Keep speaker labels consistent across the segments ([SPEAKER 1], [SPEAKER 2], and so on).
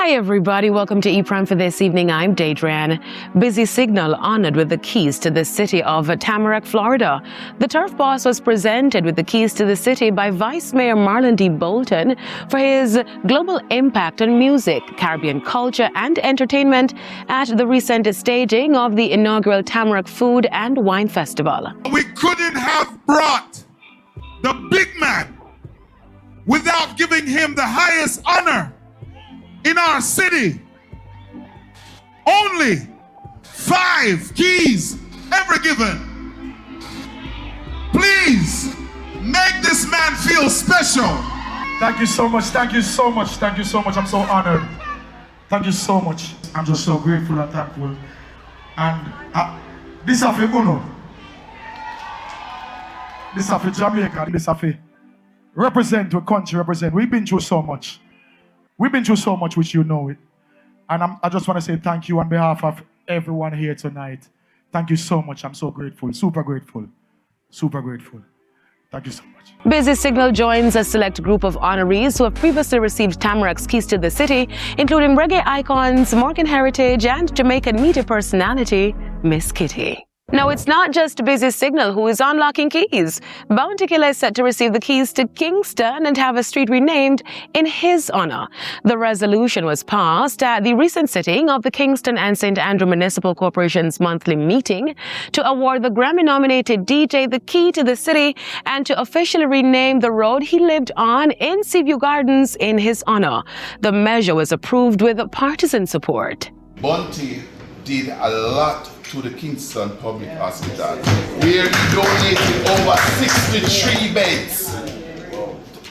[SPEAKER 1] Hi everybody, welcome to ePrime for this evening. I'm Daedran. Busy Signal honored with the keys to the city of Tamarac, Florida. The Turf Boss was presented with the keys to the city by Vice Mayor Marlon D. Bolton for his global impact on music, Caribbean culture and entertainment at the recent staging of the inaugural Tamarac Food and Wine Festival.
[SPEAKER 2] We couldn't have brought the big man without giving him the highest honor in our city. Only 5 keys ever given. Please make this man feel special.
[SPEAKER 3] Thank you so much, thank you so much, thank you so much. I'm so honored. Thank you so much. I'm just so grateful and thankful. And this is for Uno. This is for Jamaica. This is for represent the country, represent. We've been through so much. We've been through so much, which you know it. And I just want to say thank you on behalf of everyone here tonight. Thank you so much. I'm so grateful, super grateful, super grateful. Thank you so much.
[SPEAKER 1] Busy Signal joins a select group of honorees who have previously received Tamarac's keys to the city, including reggae icons, Morgan heritage, and Jamaican media personality, Miss Kitty. Now, it's not just Busy Signal who is unlocking keys. Bounty Killer is set to receive the keys to Kingston and have a street renamed in his honor. The resolution was passed at the recent sitting of the Kingston and St. Andrew Municipal Corporation's monthly meeting to award the Grammy-nominated DJ the key to the city and to officially rename the road he lived on in Seaview Gardens in his honor. The measure was approved with partisan support.
[SPEAKER 4] Bounty did a lot to the Kingston Public Hospital, where he donated over 63 beds,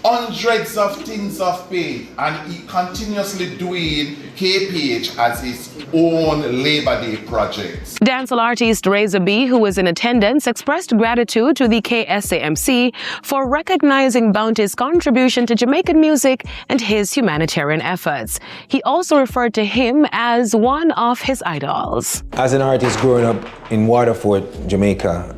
[SPEAKER 4] hundreds of things of pain, and he continuously doing KPH as his own Labor Day projects.
[SPEAKER 1] Dancehall artist Razor B, who was in attendance, expressed gratitude to the KSAMC for recognizing Bounty's contribution to Jamaican music and his humanitarian efforts. He also referred to him as one of his idols.
[SPEAKER 5] As an artist growing up in Waterford, Jamaica,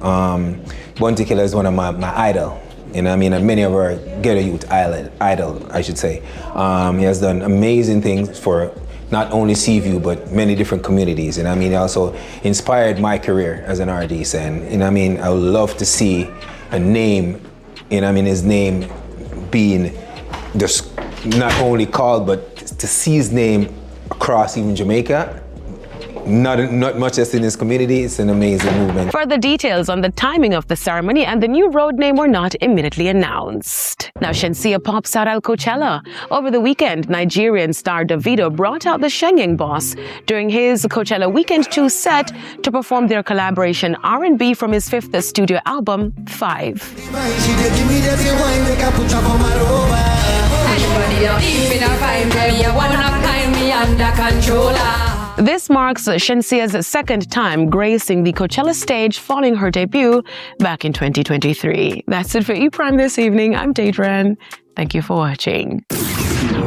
[SPEAKER 5] Bounty Killer is one of my idol. You know what I mean? And many of our ghetto youth idol, I should say. He has done amazing things for not only Seaview, but many different communities. And I mean, he also inspired my career as an artist. And you know what I mean? I would love to see a name, you know what I mean, his name being just not only called, but to see his name across even Jamaica. Not much just in this community. It's an amazing movement.
[SPEAKER 1] Further details on the timing of the ceremony and the new road name were not immediately announced. Now, Shenseea pops out at Coachella. Over the weekend, Nigerian star Davido brought out the Shenyang Boss during his Coachella Weekend 2 set to perform their collaboration R&B from his 5th studio album, 5. This marks Shenseea's 2nd time gracing the Coachella stage following her debut back in 2023. That's it for ePrime this evening. I'm Daedran. Thank you for watching.